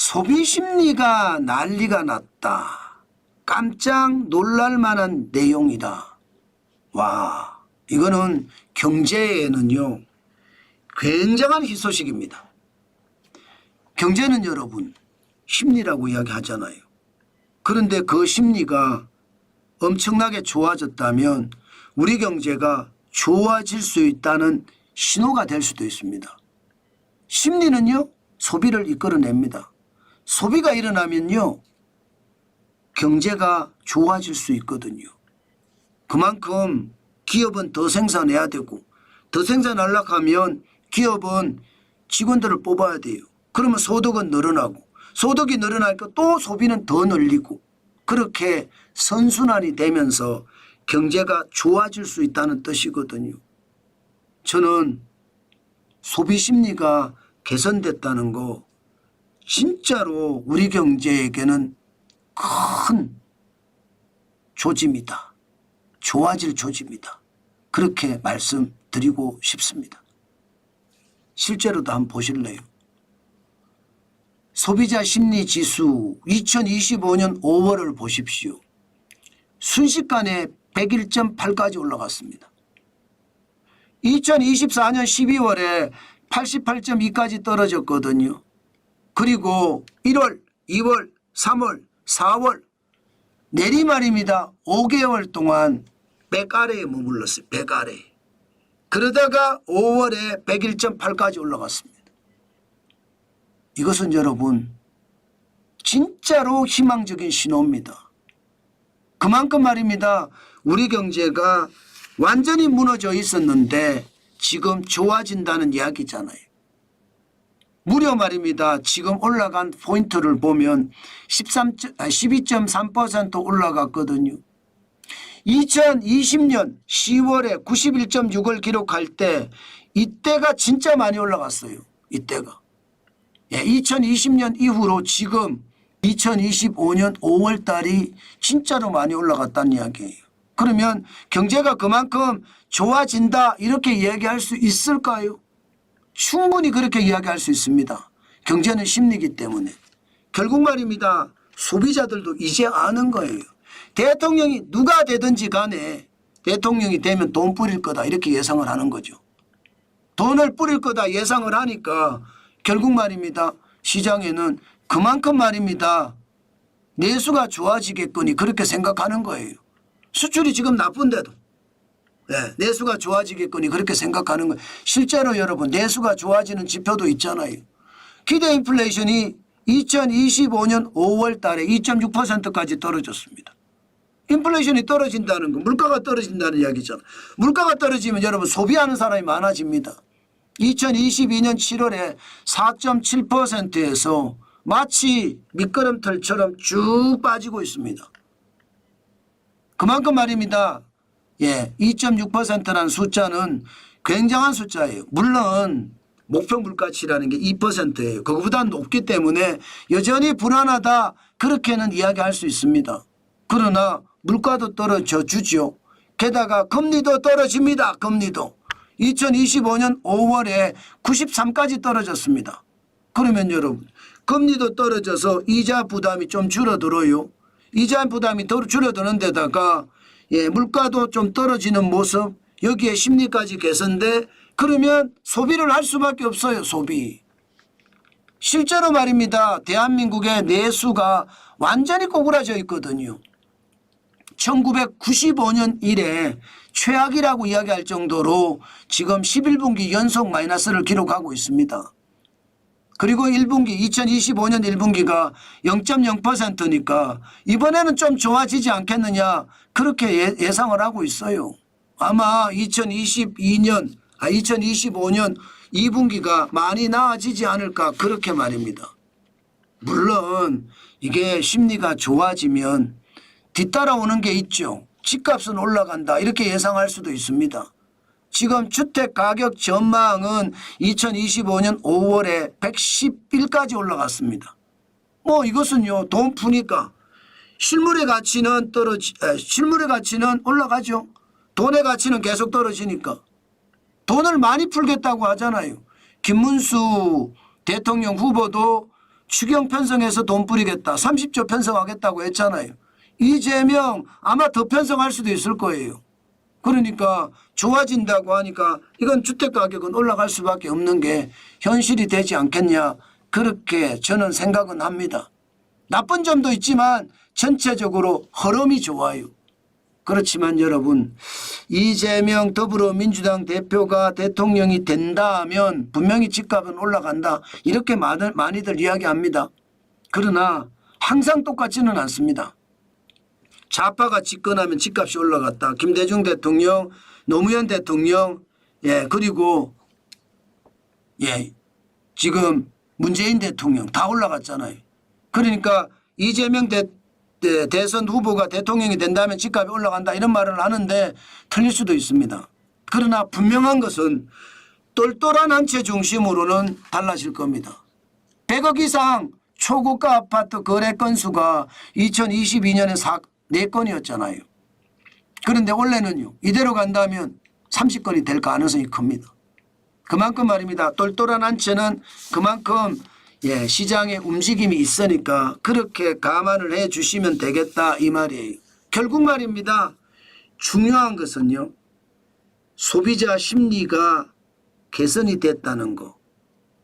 소비 심리가 난리가 났다. 깜짝 놀랄 만한 내용이다. 와, 이거는 경제에는요 굉장한 희소식입니다. 경제는 여러분 심리라고 이야기하잖아요. 그런데 그 심리가 엄청나게 좋아졌다면 우리 경제가 좋아질 수 있다는 신호가 될 수도 있습니다. 심리는요 소비를 이끌어냅니다. 소비가 일어나면요 경제가 좋아질 수 있거든요. 그만큼 기업은 더 생산해야 되고 더 생산하려고 하면 기업은 직원들을 뽑아야 돼요. 그러면 소득은 늘어나고 소득이 늘어나니까 또 소비는 더 늘리고 그렇게 선순환이 되면서 경제가 좋아질 수 있다는 뜻이거든요. 저는 소비 심리가 개선됐다는 거 진짜로 우리 경제에게는 큰 조짐이다. 좋아질 조짐이다. 그렇게 말씀드리고 싶습니다. 실제로도 한번 보실래요? 소비자 심리 지수 2025년 5월을 보십시오. 순식간에 101.8까지 올라갔습니다. 2024년 12월에 88.2까지 떨어졌거든요. 그리고 1월, 2월, 3월, 4월 내리말입니다. 5개월 동안 100 아래에 머물렀어요. 100 아래. 그러다가 5월에 101.8까지 올라갔습니다. 이것은 여러분 진짜로 희망적인 신호입니다. 그만큼 말입니다. 우리 경제가 완전히 무너져 있었는데 지금 좋아진다는 이야기잖아요. 무려 말입니다. 지금 올라간 포인트를 보면 12.3% 올라갔거든요. 2020년 10월에 91.6을 기록할 때 이때가 진짜 많이 올라갔어요. 이때가. 2020년 이후로 지금 2025년 5월 달이 진짜로 많이 올라갔다는 이야기예요. 그러면 경제가 그만큼 좋아진다 이렇게 이야기할 수 있을까요? 충분히 그렇게 이야기할 수 있습니다. 경제는 심리이기 때문에. 결국 말입니다. 소비자들도 이제 아는 거예요. 대통령이 누가 되든지 간에 대통령이 되면 돈 뿌릴 거다 이렇게 예상을 하는 거죠. 돈을 뿌릴 거다 예상을 하니까 결국 말입니다. 시장에는 그만큼 말입니다. 내수가 좋아지겠거니 그렇게 생각하는 거예요. 수출이 지금 나쁜데도 내수가 좋아지겠거니 그렇게 생각하는 거예요. 실제로 여러분 내수가 좋아지는 지표도 있잖아요. 기대 인플레이션이 2025년 5월 달에 2.6%까지 떨어졌습니다. 인플레이션이 떨어진다는 거 물가가 떨어진다는 이야기잖아요. 물가가 떨어지면 여러분 소비하는 사람이 많아집니다. 2022년 7월에 4.7%에서 마치 미끄럼틀처럼 쭉 빠지고 있습니다. 그만큼 말입니다. 2.6%라는 숫자는 굉장한 숫자예요. 물론 목표 물가치라는 게 2%예요. 그거보다 높기 때문에 여전히 불안하다 그렇게는 이야기할 수 있습니다. 그러나 물가도 떨어져 주죠. 게다가 금리도 떨어집니다. 금리도. 2025년 5월에 93까지 떨어졌습니다. 그러면 여러분 금리도 떨어져서 이자 부담이 좀 줄어들어요. 이자 부담이 더 줄어드는 데다가 물가도 좀 떨어지는 모습 여기에 심리까지 개선돼 그러면 소비를 할 수밖에 없어요. 소비. 실제로 말입니다. 대한민국의 내수가 완전히 꼬꾸라져 있거든요. 1995년 이래 최악이라고 이야기할 정도로 지금 11분기 연속 마이너스를 기록하고 있습니다. 그리고 1분기 2025년 1분기가 0.0%니까 이번에는 좀 좋아지지 않겠느냐 그렇게 예상을 하고 있어요. 아마 2025년 2분기가 많이 나아지지 않을까 그렇게 말입니다. 물론 이게 심리가 좋아지면 뒤따라오는 게 있죠. 집값은 올라간다 이렇게 예상할 수도 있습니다. 지금 주택가격 전망은 2025년 5월에 111까지 올라갔습니다. 이것은요 돈 푸니까 실물의 가치는 올라가죠. 돈의 가치는 계속 떨어지니까 돈을 많이 풀겠다고 하잖아요. 김문수 대통령 후보도 추경 편성해서 돈 뿌리겠다. 30조 편성하겠다고 했잖아요. 이재명 아마 더 편성할 수도 있을 거예요. 그러니까 좋아진다고 하니까 이건 주택가격은 올라갈 수밖에 없는 게 현실이 되지 않겠냐. 그렇게 저는 생각은 합니다. 나쁜 점도 있지만 전체적으로 흐름이 좋아요. 그렇지만 여러분, 이재명 더불어민주당 대표가 대통령이 된다 하면 분명히 집값은 올라간다. 이렇게 많이들 이야기합니다. 그러나 항상 똑같지는 않습니다. 좌파가 집권하면 집값이 올라갔다. 김대중 대통령, 노무현 대통령, 그리고 지금 문재인 대통령 다 올라갔잖아요. 그러니까 이재명 대선 후보가 대통령이 된다면 집값이 올라간다 이런 말을 하는데 틀릴 수도 있습니다. 그러나 분명한 것은 똘똘한 한 채 중심으로는 달라질 겁니다. 100억 이상 초고가 아파트 거래 건수가 2022년에 4건이었잖아요. 그런데 원래는요. 이대로 간다면 30건이 될 가능성이 큽니다. 그만큼 말입니다. 똘똘한 한 채는 그만큼 시장에 움직임이 있으니까 그렇게 감안을 해 주시면 되겠다 이 말이에요. 결국 말입니다. 중요한 것은요. 소비자 심리가 개선이 됐다는 거.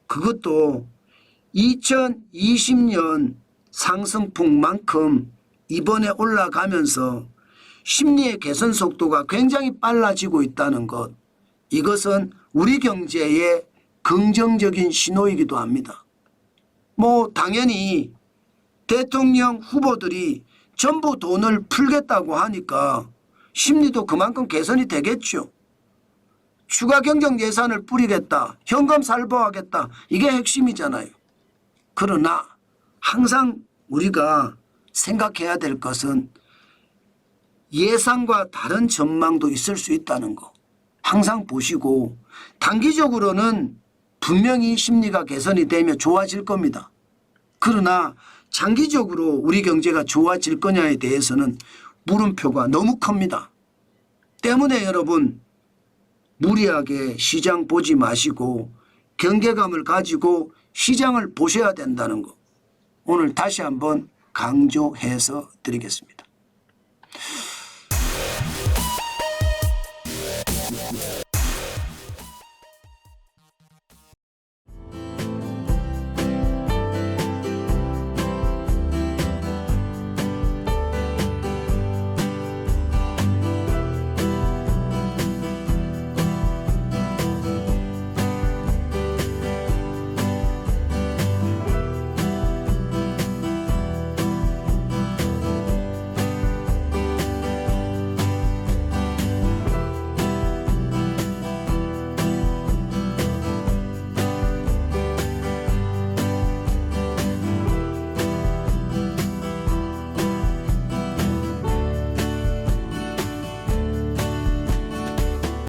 그것도 2020년 상승폭만큼 이번에 올라가면서 심리의 개선 속도가 굉장히 빨라지고 있다는 것. 이것은 우리 경제의 긍정적인 신호이기도 합니다. 당연히 대통령 후보들이 전부 돈을 풀겠다고 하니까 심리도 그만큼 개선이 되겠죠. 추가 경정 예산을 뿌리겠다. 현금 살포하겠다. 이게 핵심이잖아요. 그러나 항상 우리가 생각해야 될 것은 예상과 다른 전망도 있을 수 있다는 거. 항상 보시고 단기적으로는 분명히 심리가 개선이 되면 좋아질 겁니다. 그러나 장기적으로 우리 경제가 좋아질 거냐에 대해서는 물음표가 너무 큽니다. 때문에 여러분 무리하게 시장 보지 마시고 경계감을 가지고 시장을 보셔야 된다는 거. 오늘 다시 한번 강조해서 드리겠습니다.